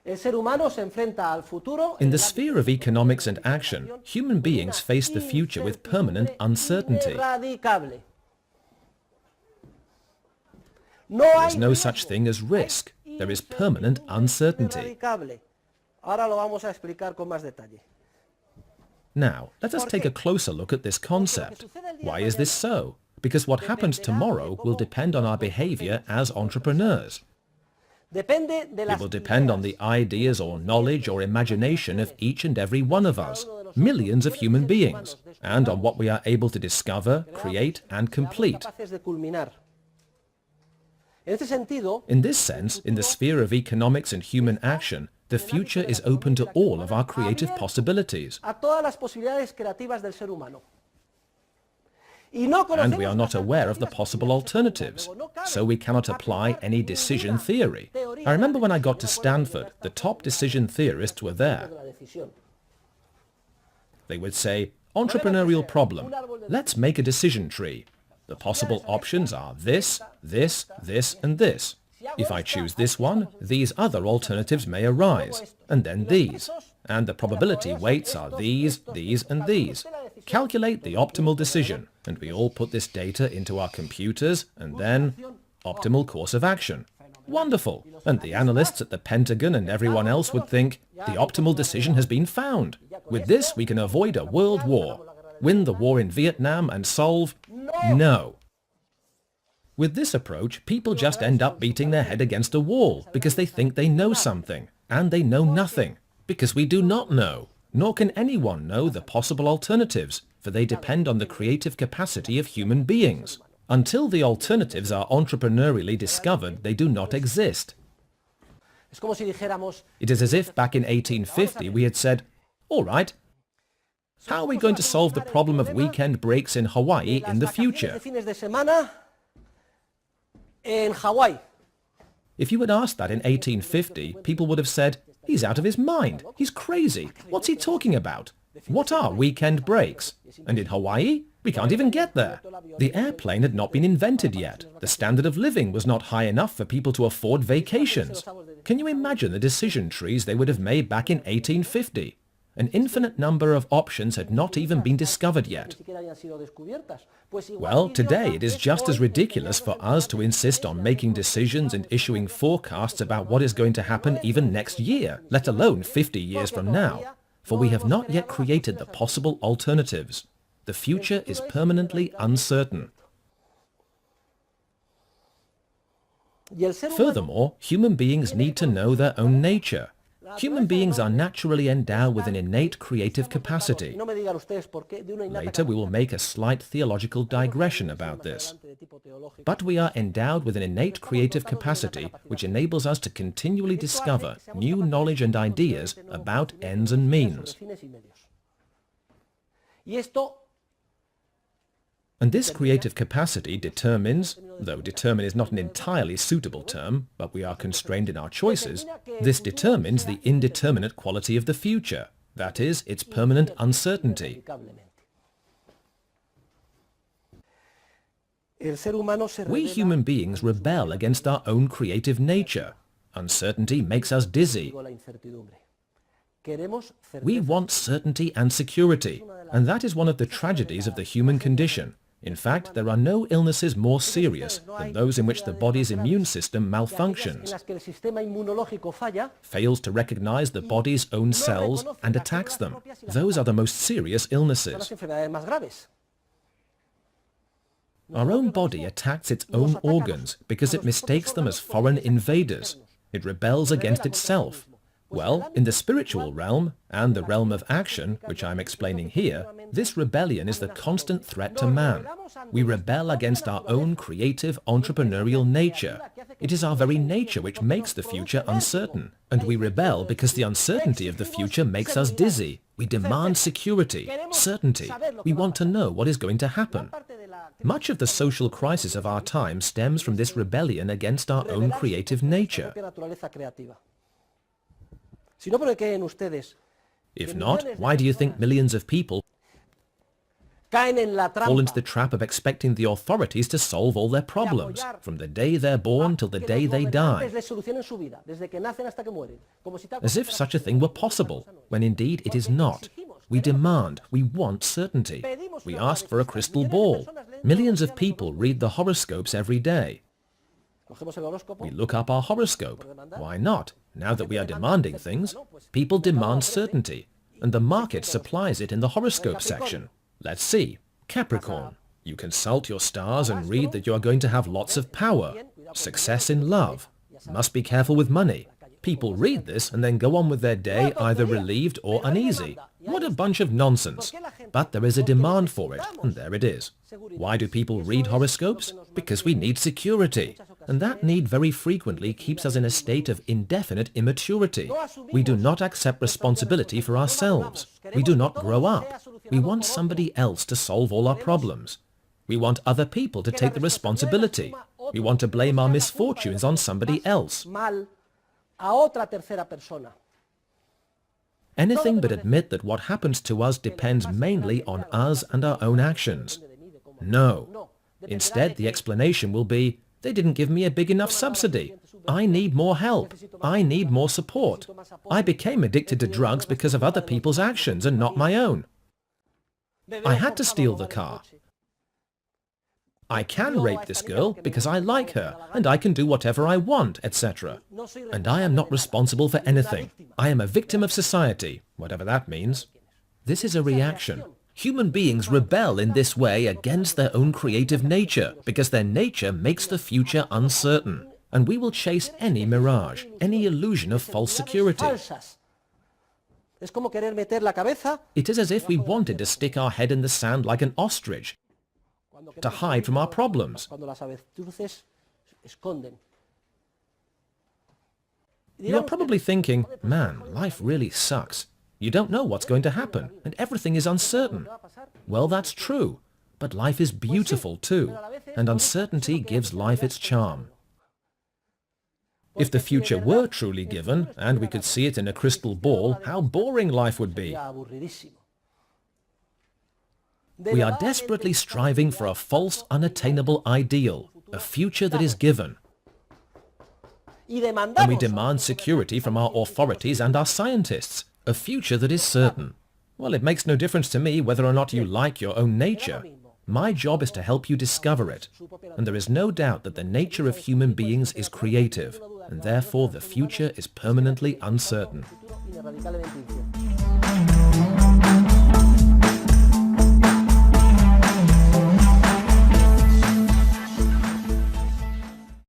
El ser humano se enfrenta al futuro. In the sphere of economics and action, human beings face the future with permanent uncertainty. Irradicable. There's no such thing as risk. There is permanent uncertainty. Ahora lo vamos a explicar con más detalle. Now, let us take a closer look at this concept. Why is this so? Because what happens tomorrow will depend on our behavior as entrepreneurs. It will depend on the ideas or knowledge or imagination of each and every one of us, millions of human beings, and on what we are able to discover, create, and complete. In this sense, in the sphere of economics and human action, the future is open to all of our creative possibilities. And we are not aware of the possible alternatives, so we cannot apply any decision theory. I remember when I got to Stanford, the top decision theorists were there. They would say, entrepreneurial problem, let's make a decision tree. The possible options are this, this, this, and this. If I choose this one, these other alternatives may arise, and then these. And the probability weights are these, and these. Calculate the optimal decision, and we all put this data into our computers, and then optimal course of action. Wonderful! And the analysts at the Pentagon and everyone else would think, the optimal decision has been found. With this, we can avoid a world war, win the war in Vietnam, and solve... No. With this approach, people just end up beating their head against a wall because they think they know something, and they know nothing, because we do not know, nor can anyone know the possible alternatives, for they depend on the creative capacity of human beings. Until the alternatives are entrepreneurially discovered, they do not exist. It is as if back in 1850 we had said, all right, how are we going to solve the problem of weekend breaks in Hawaii in the future? If you had asked that in 1850, people would have said, he's out of his mind, he's crazy, what's he talking about? What are weekend breaks? And in Hawaii, we can't even get there. The airplane had not been invented yet. The standard of living was not high enough for people to afford vacations. Can you imagine the decision trees they would have made back in 1850? An infinite number of options had not even been discovered yet. Well, today it is just as ridiculous for us to insist on making decisions and issuing forecasts about what is going to happen even next year, let alone 50 years from now, for we have not yet created the possible alternatives. The future is permanently uncertain. Furthermore, human beings need to know their own nature. Human beings are naturally endowed with an innate creative capacity. Later we will make a slight theological digression about this. But we are endowed with an innate creative capacity which enables us to continually discover new knowledge and ideas about ends and means. And this creative capacity determines, though determine is not an entirely suitable term, but we are constrained in our choices, this determines the indeterminate quality of the future, that is, its permanent uncertainty. We human beings rebel against our own creative nature. Uncertainty makes us dizzy. We want certainty and security, and that is one of the tragedies of the human condition. In fact, there are no illnesses more serious than those in which the body's immune system malfunctions, fails to recognize the body's own cells and attacks them. Those are the most serious illnesses. Our own body attacks its own organs because it mistakes them as foreign invaders. It rebels against itself. Well, in the spiritual realm, and the realm of action, which I'm explaining here, this rebellion is the constant threat to man. We rebel against our own creative, entrepreneurial nature. It is our very nature which makes the future uncertain. And we rebel because the uncertainty of the future makes us dizzy. We demand security, certainty. We want to know what is going to happen. Much of the social crisis of our time stems from this rebellion against our own creative nature. If not, why do you think millions of people caen en la fall into trampa the trap of expecting the authorities to solve all their problems, from the day they're born till the que day los they die, gobernantes les solucionen su vida, desde que nacen hasta que mueren, como si tal as cosa if fuera such a posible. thing were possible, when indeed it is not. We demand, we want certainty. We ask for a crystal ball. Millions of people read the horoscopes every day. Cogemos el horóscopo, We look up our horoscope. Why not? Now that we are demanding things, people demand certainty, and the market supplies it in the horoscope section. Let's see. Capricorn. You consult your stars and read that you are going to have lots of power, success in love, must be careful with money. People read this and then go on with their day either relieved or uneasy. What a bunch of nonsense. But there is a demand for it, and there it is. Why do people read horoscopes? Because we need security. And that need very frequently keeps us in a state of indefinite immaturity. We do not accept responsibility for ourselves. We do not grow up. We want somebody else to solve all our problems. We want other people to take the responsibility. We want to blame our misfortunes on somebody else. mal a otra tercera persona. Anything but admit that what happens to us depends mainly on us and our own actions. No. Instead, the explanation will be, they didn't give me a big enough subsidy. I need more help. I need more support. I became addicted to drugs because of other people's actions and not my own. I had to steal the car. I can rape this girl because I like her and I can do whatever I want, etc. And I am not responsible for anything. I am a victim of society, whatever that means. This is a reaction. Human beings rebel in this way against their own creative nature because their nature makes the future uncertain. And we will chase any mirage, any illusion of false security. It is as if we wanted to stick our head in the sand like an ostrich, to hide from our problems. You are probably thinking, man, life really sucks. You don't know what's going to happen, and everything is uncertain. Well, that's true, but life is beautiful too, and uncertainty gives life its charm. If the future were truly given, and we could see it in a crystal ball, how boring life would be. We are desperately striving for a false, unattainable ideal, a future that is given. And we demand security from our authorities and our scientists, a future that is certain. Well, it makes no difference to me whether or not you like your own nature. My job is to help you discover it. And there is no doubt that the nature of human beings is creative, and therefore the future is permanently uncertain.